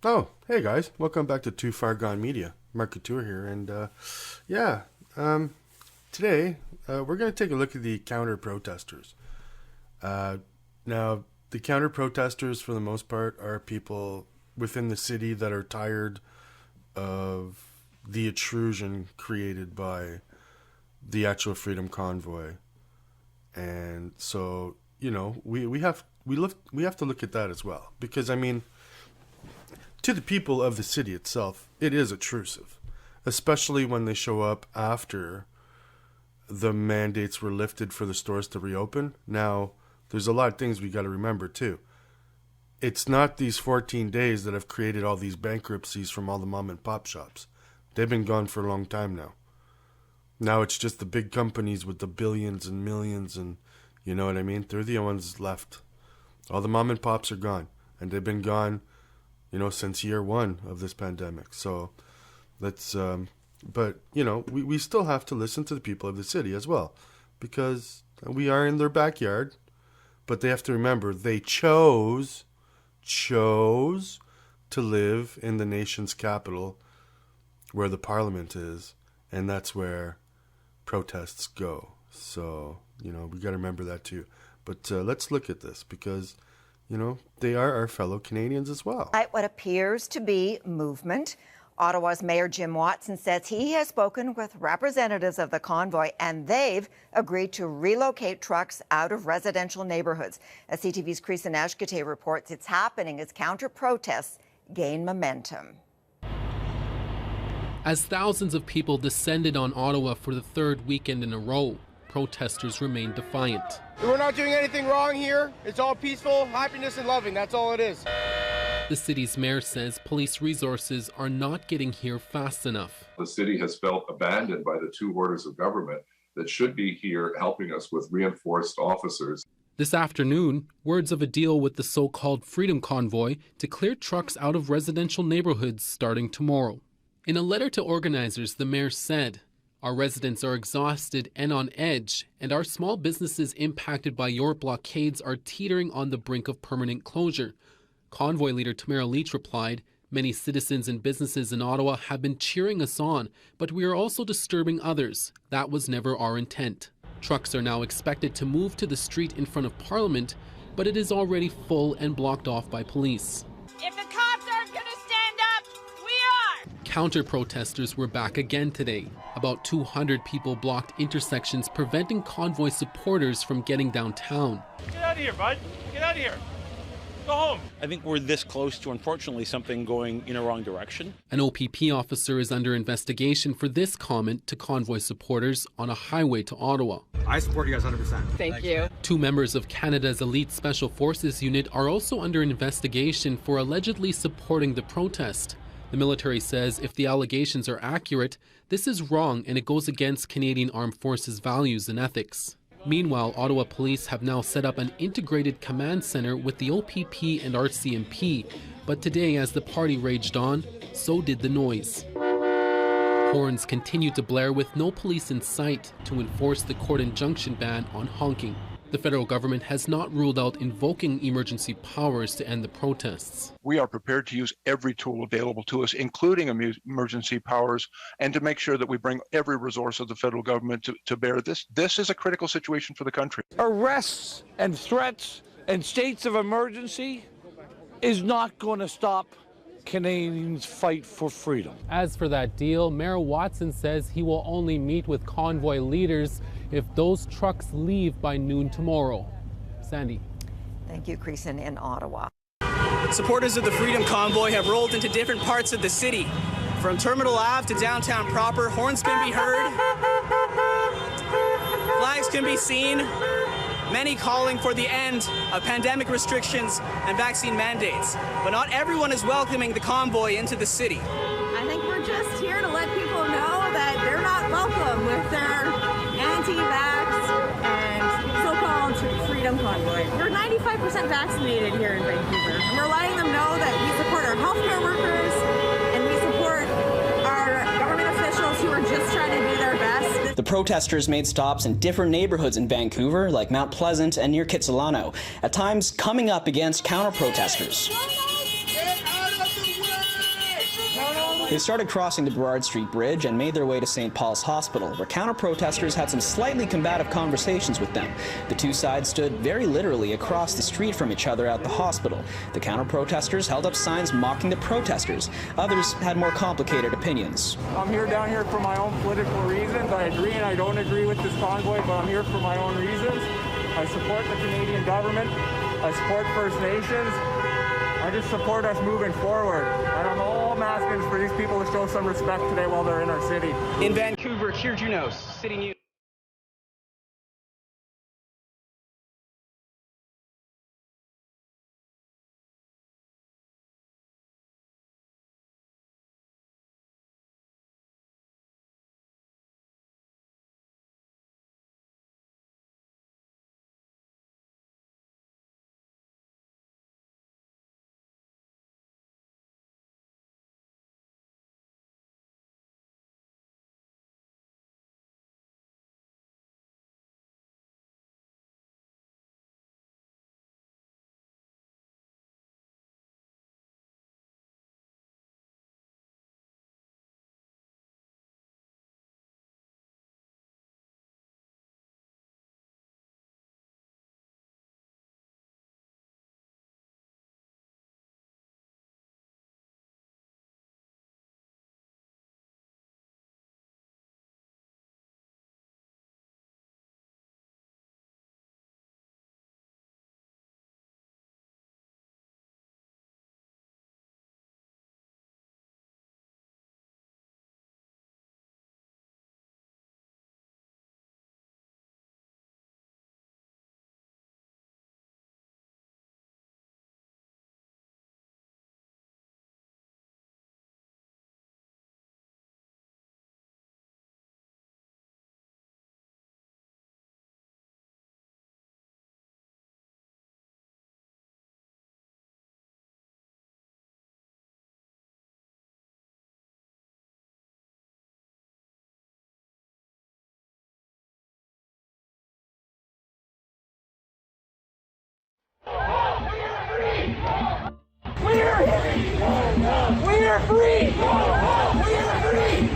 Oh, hey guys, welcome back to Too Far Gone Media. Mark Couture here, and today we're going to take a look at the counter-protesters. Now, the counter-protesters, for the most part, are people within the city that are tired of the intrusion created by the actual Freedom Convoy. And so, you know, we have to look at that as well, because I mean, to the people of the city itself, it is intrusive, especially when they show up after the mandates were lifted for the stores to reopen. Now, there's a lot of things we got to remember too. It's not these 14 days that have created all these bankruptcies from all the mom and pop shops. They've been gone for a long time now. Now it's just the big companies with the billions and millions, and you know what I mean? They're the ones left. All the mom and pops are gone, and they've been gone, you know, since year one of this pandemic. So let's, but you know, we still have to listen to the people of the city as well, because we are in their backyard, but they have to remember they chose to live in the nation's capital where the parliament is, and that's where protests go. So, you know, we got to remember that too. But let's look at this, because you know, they are our fellow Canadians as well. What appears to be movement. Ottawa's Mayor Jim Watson says he has spoken with representatives of the convoy, and they've agreed to relocate trucks out of residential neighbourhoods. As CTV's Creason Ashkate reports, it's happening as counter-protests gain momentum. As thousands of people descended on Ottawa for the third weekend in a row, protesters remain defiant. We're not doing anything wrong here. It's all peaceful, happiness, and loving. That's all it is. The city's mayor says police resources are not getting here fast enough. The city has felt abandoned by the two orders of government that should be here helping us with reinforced officers. This afternoon, words of a deal with the so-called Freedom Convoy to clear trucks out of residential neighborhoods starting tomorrow. In a letter to organizers, the mayor said, "Our residents are exhausted and on edge, and our small businesses impacted by your blockades are teetering on the brink of permanent closure." Convoy leader Tamara Leach replied, "Many citizens and businesses in Ottawa have been cheering us on, but we are also disturbing others. That was never our intent." Trucks are now expected to move to the street in front of Parliament, but it is already full and blocked off by police. If the cops aren't going to stand up, we are! Counter-protesters were back again today. About 200 people blocked intersections, preventing convoy supporters from getting downtown. Get out of here, bud. Get out of here. Go home. I think we're this close to, unfortunately, something going in a wrong direction. An OPP officer is under investigation for this comment to convoy supporters on a highway to Ottawa. I support you guys 100%. Thank you. Two members of Canada's elite Special Forces unit are also under investigation for allegedly supporting the protest. The military says if the allegations are accurate, this is wrong and it goes against Canadian Armed Forces values and ethics. Meanwhile, Ottawa police have now set up an integrated command center with the OPP and RCMP. But today, as the party raged on, so did the noise. Horns continued to blare with no police in sight to enforce the court injunction ban on honking. The federal government has not ruled out invoking emergency powers to end the protests. We are prepared to use every tool available to us, including emergency powers, and to make sure that we bring every resource of the federal government to bear. This is a critical situation for the country. Arrests and threats and states of emergency is not going to stop Canadians' fight for freedom. As for that deal, Mayor Watson says he will only meet with convoy leaders if those trucks leave by noon tomorrow. Sandy. Thank you, Creason in Ottawa. Supporters of the Freedom Convoy have rolled into different parts of the city. From Terminal Ave to downtown proper, horns can be heard, flags can be seen, many calling for the end of pandemic restrictions and vaccine mandates. But not everyone is welcoming the convoy into the city. I think we're just here to let people know that they're not welcome with their anti-vax and so-called Freedom Convoy. We're 95% vaccinated here in Vancouver, and we're letting them know that we support our healthcare workers and we support our government officials who are just trying to do their best. The protesters made stops in different neighborhoods in Vancouver, like Mount Pleasant and near Kitsilano, at times coming up against counter-protesters. Get out of the way! They started crossing the Burrard Street Bridge and made their way to St. Paul's Hospital, where counter-protesters had some slightly combative conversations with them. The two sides stood very literally across the street from each other at the hospital. The counter-protesters held up signs mocking the protesters. Others had more complicated opinions. I'm here down here for my own political reasons. I agree and I don't agree with this convoy, but I'm here for my own reasons. I support the Canadian government. I support First Nations. I just support us moving forward. And I'm all asking for these people to show some respect today while they're in our city. In Vancouver, Keir Junos, Sitting News. We're free! We're free!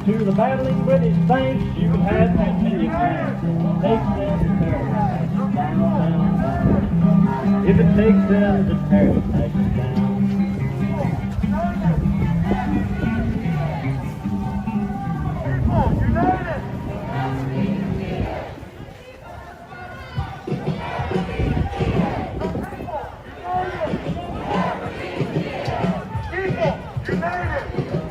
To the battling British saints, you can have that million pounds. Take them to paradise, down, down, down. If it takes them to paradise, down. America.